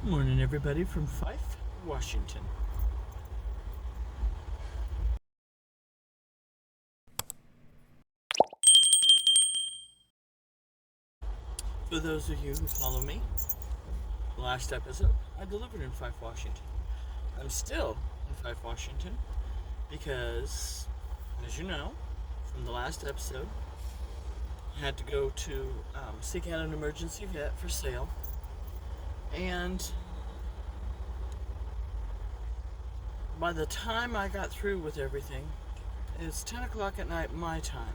Morning, everybody from Fife, Washington. For those of you who follow me, last episode I delivered in Fife, Washington. I'm still in Fife, Washington because, as you know, from the last episode, I had to go to seek out an emergency vet for sale, and by the time I got through with everything, it's 10 o'clock at night my time.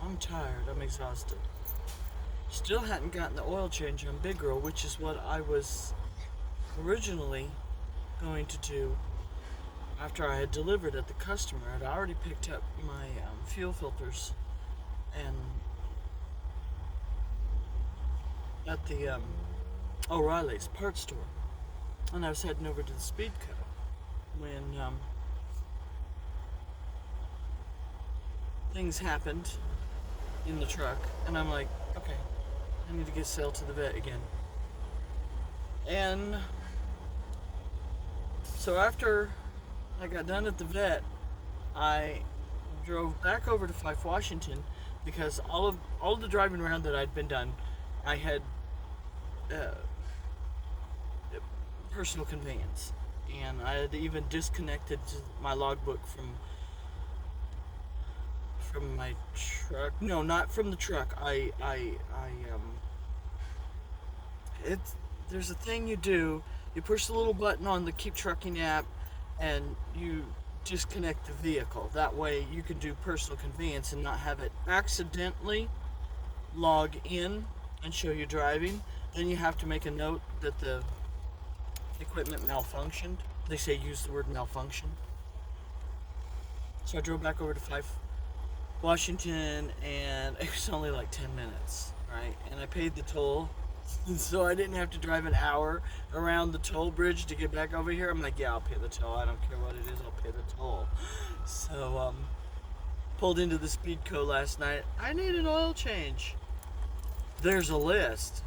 I'm tired, I'm exhausted. Still hadn't gotten the oil change on Big Girl, which is what I was originally going to do after I had delivered at the customer. I'd already picked up my fuel filters and at the O'Reilly's parts store, and I was heading over to the Speedco when things happened in the truck, and I'm like, okay, I need to get Sale to the vet again. And so after I got done at the vet, I drove back over to Fife, Washington, because all of the driving around that I'd been done, I had personal conveyance, and I had even disconnected my logbook from my truck. No, not from the truck. There's a thing you do. You push the little button on the Keep Trucking app, and you disconnect the vehicle. That way you can do personal conveyance and not have it accidentally log in and show you driving. Then you have to make a note that the equipment malfunctioned. They say use the word malfunction. So I drove back over to Fife, Washington, and it was only like 10 minutes, right? And I paid the toll, so I didn't have to drive an hour around the toll bridge to get back over here. I'm like, yeah, I'll pay the toll. I don't care what it is, I'll pay the toll. So, pulled into the Speedco last night. I need an oil change. There's a list.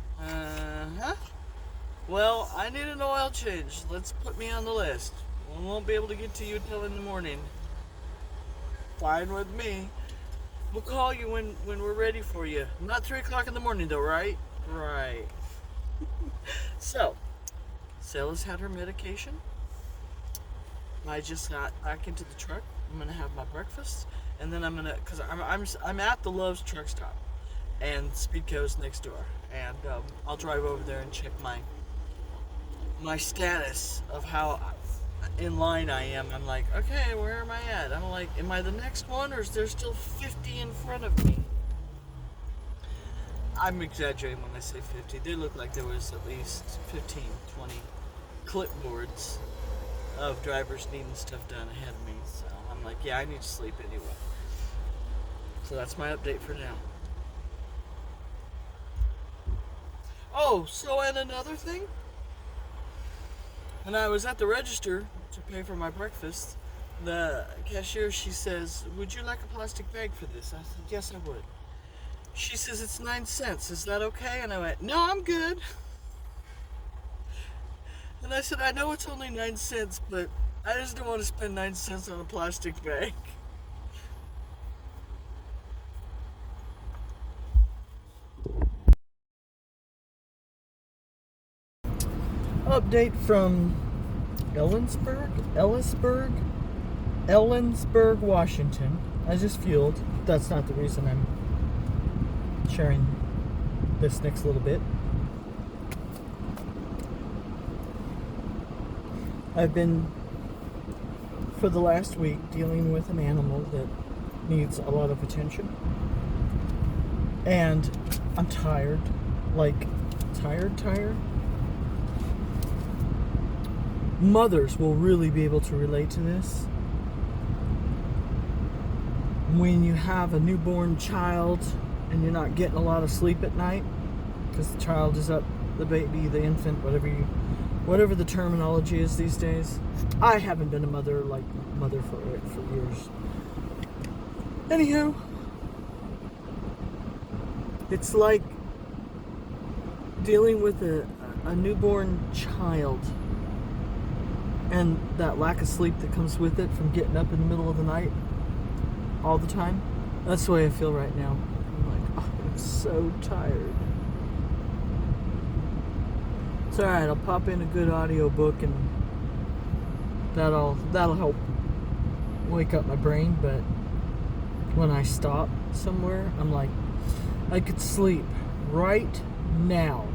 Well, I need an oil change. Let's put me on the list. We won't be able to get to you till in the morning. Fine with me. We'll call you when we're ready for you. Not 3 o'clock in the morning though, right? Right. So, Sal's had her medication. I just got back into the truck. I'm gonna have my breakfast, and then cause I'm at the Love's truck stop, and Speedco's next door, and I'll drive over there and check my status of how in line I am. I'm like, okay, where am I at? I'm like, am I the next one, or is there still 50 in front of me? I'm exaggerating when I say 50. They look like there was at least 15, 20 clipboards of drivers needing stuff done ahead of me. So I'm like, yeah, I need to sleep anyway. So that's my update for now. Oh, so and another thing, when I was at the register to pay for my breakfast, the cashier, she says, would you like a plastic bag for this? I said, yes, I would. She says, it's 9 cents. Is that okay? And I went, no, I'm good. And I said, I know it's only 9 cents, but I just don't want to spend 9 cents on a plastic bag. Update from Ellensburg, Washington. I just fueled. That's not the reason I'm sharing this next little bit. I've been, for the last week, dealing with an animal that needs a lot of attention. And I'm tired. Like, tired. Mothers will really be able to relate to this. When you have a newborn child and you're not getting a lot of sleep at night because the child is up, the baby, the infant, whatever the terminology is these days. I haven't been a mother for years. Anywho, it's like dealing with a newborn child and that lack of sleep that comes with it from getting up in the middle of the night all the time, that's the way I feel right now. I'm like, oh, I'm so tired. It's alright, I'll pop in a good audio book and that'll help wake up my brain. But when I stop somewhere, I'm like, I could sleep right now.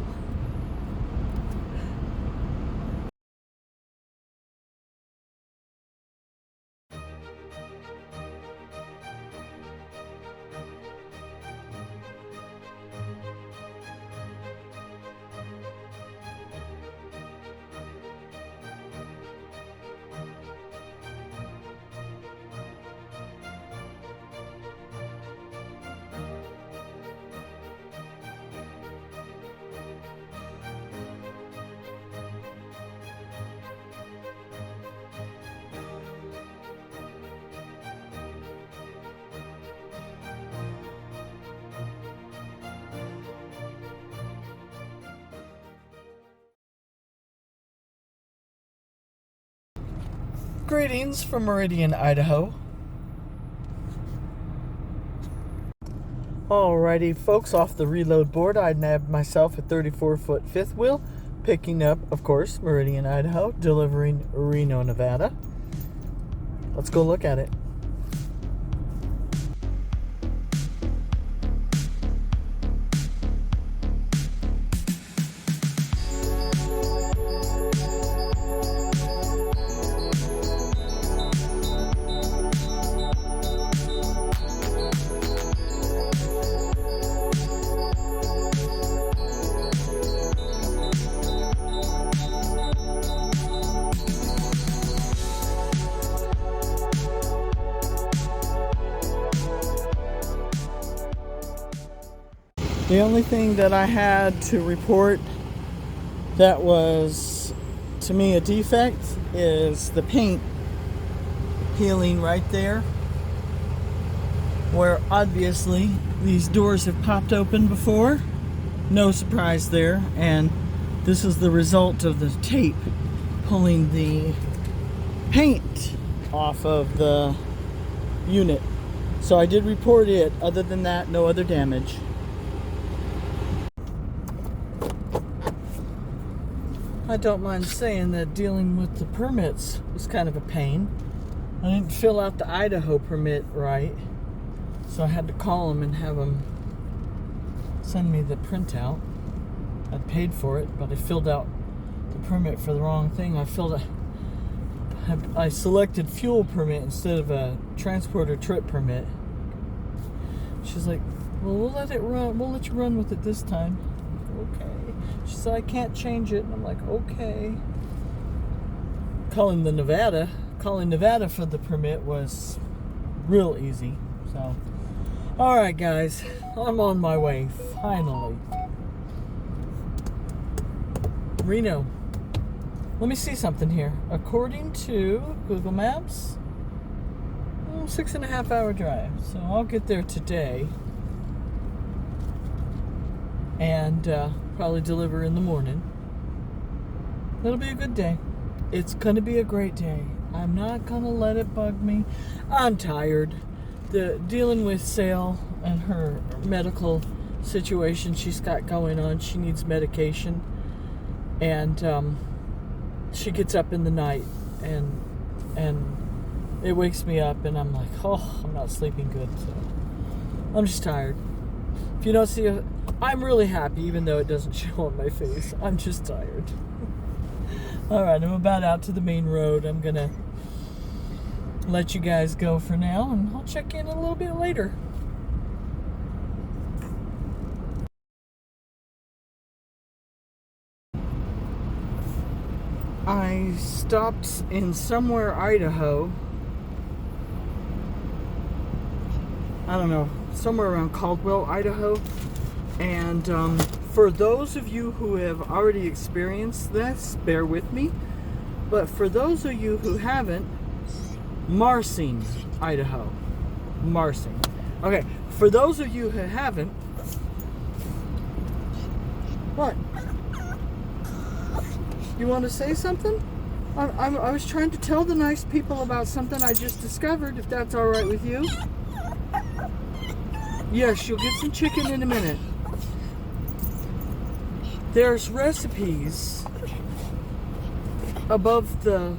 Greetings from Meridian, Idaho. Alrighty, folks, off the reload board, I nabbed myself a 34-foot fifth wheel, picking up, of course, Meridian, Idaho, delivering Reno, Nevada. Let's go look at it. The only thing that I had to report that was, to me, a defect is the paint peeling right there, where obviously these doors have popped open before. No surprise there. And this is the result of the tape pulling the paint off of the unit. So I did report it. Other than that, no other damage. I don't mind saying that dealing with the permits was kind of a pain. I didn't fill out the Idaho permit right, so I had to call them and have them send me the printout. I'd paid for it, but I filled out the permit for the wrong thing. I selected fuel permit instead of a transporter trip permit. She's like, well, we'll let it run. We'll let you run with it this time. Okay. She said, I can't change it. And I'm like, okay. Calling Nevada for the permit was real easy. So, alright guys, I'm on my way, finally. Reno. Let me see something here. According to Google Maps, 6.5 hour drive. So I'll get there today. And probably deliver in the morning. It'll be a good day. It's gonna be a great day. I'm not gonna let it bug me. I'm tired. Dealing with Sale and her medical situation she's got going on. She needs medication, and she gets up in the night, and it wakes me up, and I'm like, oh, I'm not sleeping good. So I'm just tired. If you don't see I'm really happy, even though it doesn't show on my face. I'm just tired. Alright, I'm about out to the main road. I'm gonna let you guys go for now, and I'll check in a little bit later. I stopped in somewhere, Idaho. I don't know, somewhere around Caldwell, Idaho. And for those of you who have already experienced this, bear with me. But for those of you who haven't, Marsing, Idaho. Marsing. Okay, for those of you who haven't, what? You want to say something? I was trying to tell the nice people about something I just discovered, if that's all right with you. Yes, you'll get some chicken in a minute. There's recipes above the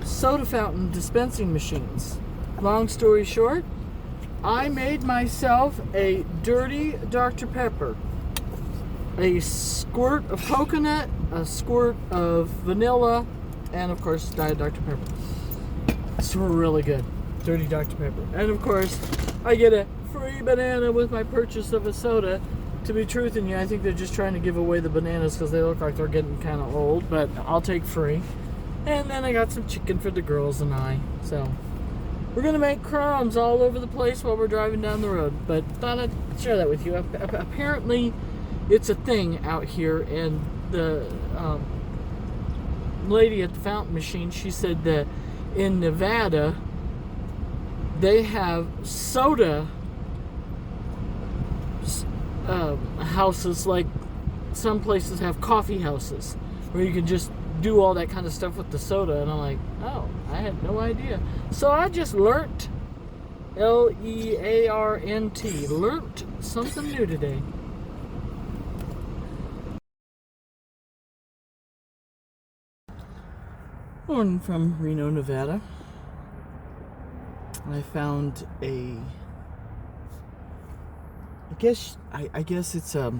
soda fountain dispensing machines. Long story short, I made myself a dirty Dr. Pepper. A squirt of coconut, a squirt of vanilla, and of course Diet Dr. Pepper. It's really good. Dirty Dr. Pepper. And of course, I get a free banana with my purchase of a soda. To be truthing you, I think they're just trying to give away the bananas because they look like they're getting kind of old, but I'll take free. And then I got some chicken for the girls and I. So, we're going to make crumbs all over the place while we're driving down the road. But thought I'd share that with you. Apparently, it's a thing out here, and the lady at the fountain machine, she said that in Nevada, they have soda houses like some places have coffee houses where you can just do all that kind of stuff with the soda. And I'm like, oh, I had no idea. So I just learnt, Learnt, learnt something new today. Morning from Reno, Nevada. I found I guess it's I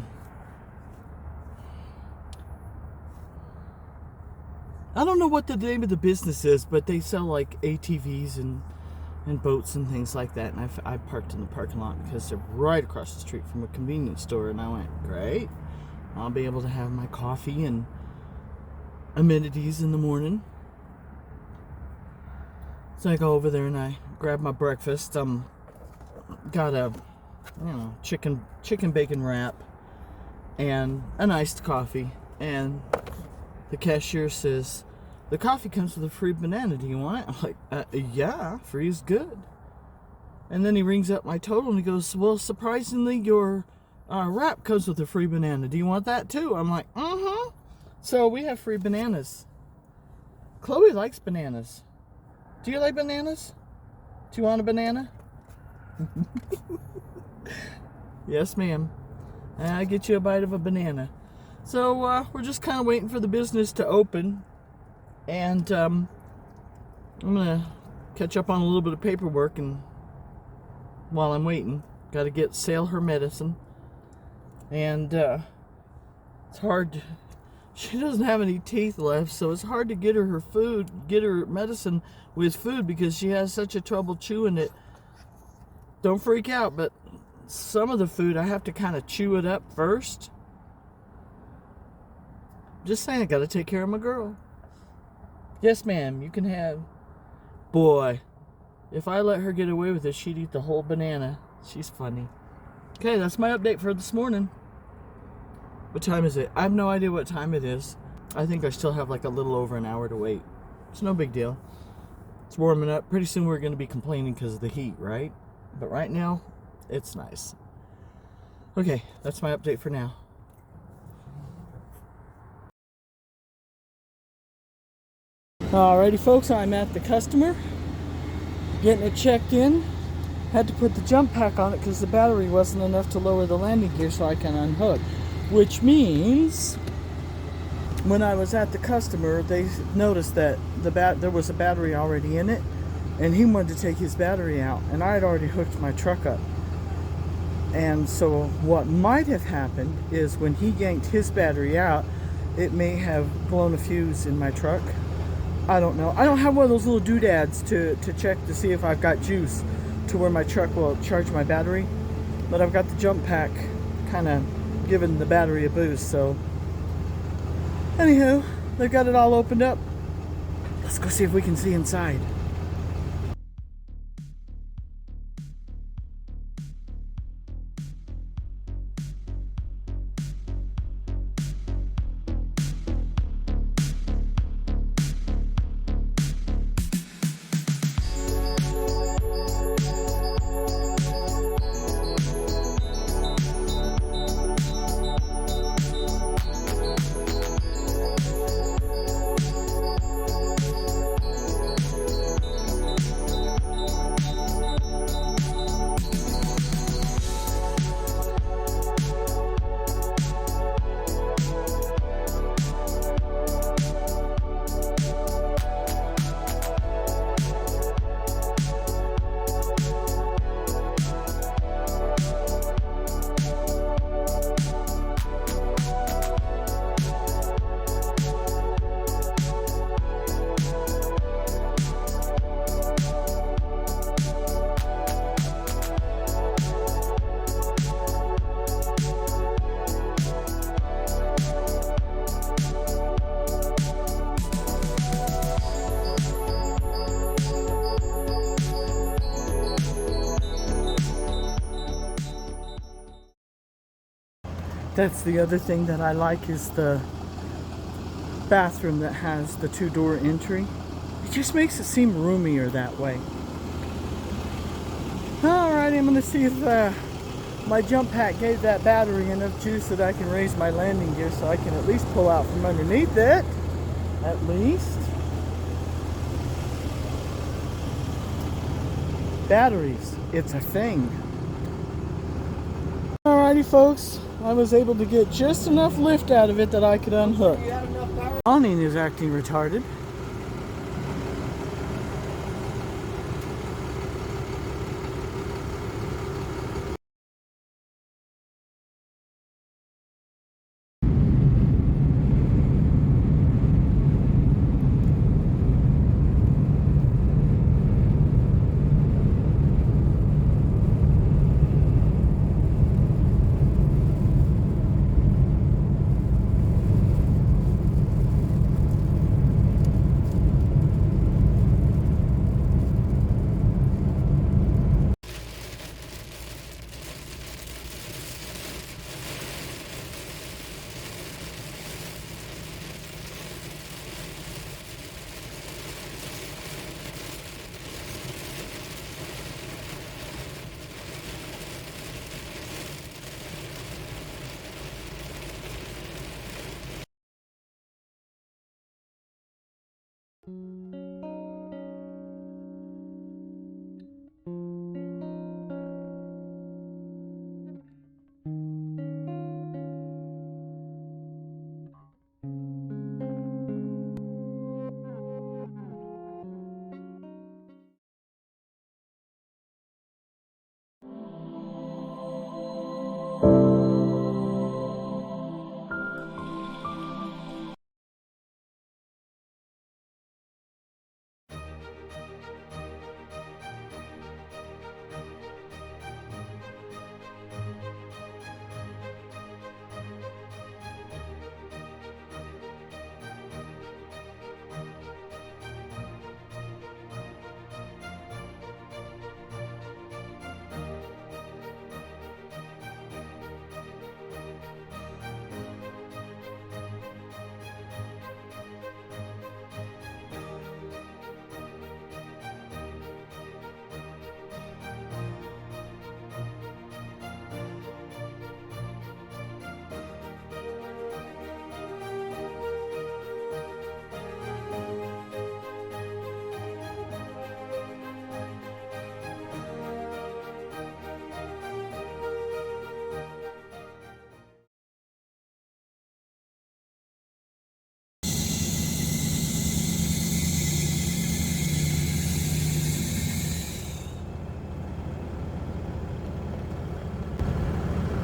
don't know what the name of the business is, but they sell like ATVs and boats and things like that. And I parked in the parking lot because they're right across the street from a convenience store. And I went, great, I'll be able to have my coffee and amenities in the morning. So I go over there and I grab my breakfast. Got a chicken bacon wrap and an iced coffee. And the cashier says, the coffee comes with a free banana. Do you want it? I'm like, yeah, free is good. And then he rings up my total and he goes, well, surprisingly, your wrap comes with a free banana. Do you want that too? I'm like, mm-hmm. So we have free bananas. Chloe likes bananas. Do you like bananas? Do you want a banana? Yes, ma'am. I'll get you a bite of a banana. So we're just kind of waiting for the business to open. And I'm going to catch up on a little bit of paperwork. And while I'm waiting, got to sell her medicine. And it's hard. She doesn't have any teeth left, so it's hard to get her medicine with food because she has such a trouble chewing it. Don't freak out, but some of the food I have to kind of chew it up first. Just saying, I got to take care of my girl. Yes, ma'am, you can have. Boy, if I let her get away with it, she'd eat the whole banana. She's funny. Okay, that's my update for this morning. What time is it? I have no idea what time it is. I think I still have like a little over an hour to wait. It's no big deal. It's warming up. Pretty soon we're going to be complaining because of the heat, right? But right now, it's nice. Okay, that's my update for now. Alrighty, folks, I'm at the customer. Getting it checked in. Had to put the jump pack on it because the battery wasn't enough to lower the landing gear so I can unhook. Which means, when I was at the customer, they noticed that there was a battery already in it, and he wanted to take his battery out, and I had already hooked my truck up. And so what might have happened is when he yanked his battery out, it may have blown a fuse in my truck. I don't know. I don't have one of those little doodads to check to see if I've got juice to where my truck will charge my battery, but I've got the jump pack kind of giving the battery a boost. So anywho, they've got it all opened up. Let's go see if we can see inside. That's the other thing that I like, is the bathroom that has the 2-door entry. It just makes it seem roomier that way. Alright, I'm going to see if my jump pack gave that battery enough juice that I can raise my landing gear so I can at least pull out from underneath it. At least. Batteries, it's a thing. Alrighty folks, I was able to get just enough lift out of it that I could unhook. Awning is acting retarded.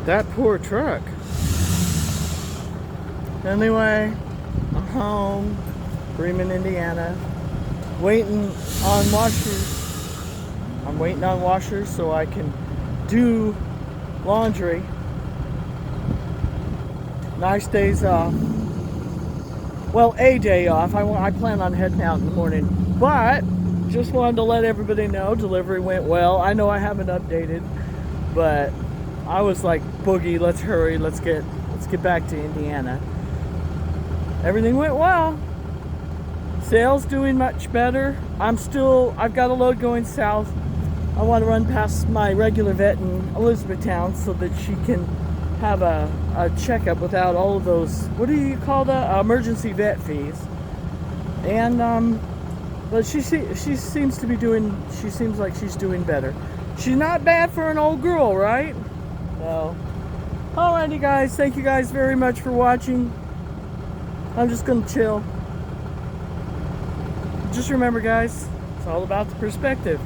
That poor truck. Anyway, I'm home, Bremen, Indiana, waiting on washers. I'm waiting on washers so I can do laundry. Nice days off. Well, a day off. I plan on heading out in the morning, but just wanted to let everybody know delivery went well. I know I haven't updated, but I was like, boogie, let's hurry, let's get back to Indiana. Everything went well. Sales doing much better. I've got a load going south. I want to run past my regular vet in Elizabethtown so that she can have a checkup without all of those, what do you call that? Emergency vet fees. And but she seems to be doing, she seems like she's doing better. She's not bad for an old girl, right? So, alrighty guys, thank you guys very much for watching. I'm just gonna chill. Just remember guys, it's all about the perspective.